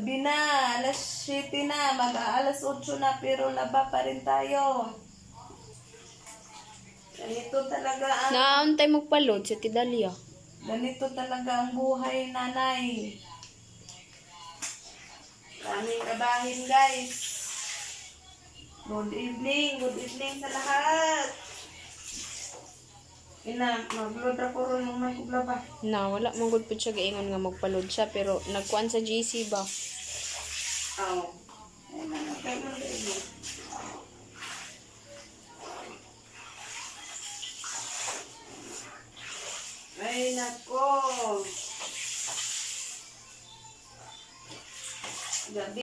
Gabi na, alas 7 na, mag-aalas 8 na, pero laba pa rin tayo. Ganito talaga ang... Naantay magpalod sa Tidalia. Ganito talaga ang buhay, nanay. Daming kabahin, guys. Good evening sa lahat. Ina, mag-load ako ron ng may kuglaba. Na, wala mong good po siya gaingon nga magpalod siya, pero nagkuan sa GC ba? Oo. Ay, nanatay mo rin. Ay, nako. Gabi.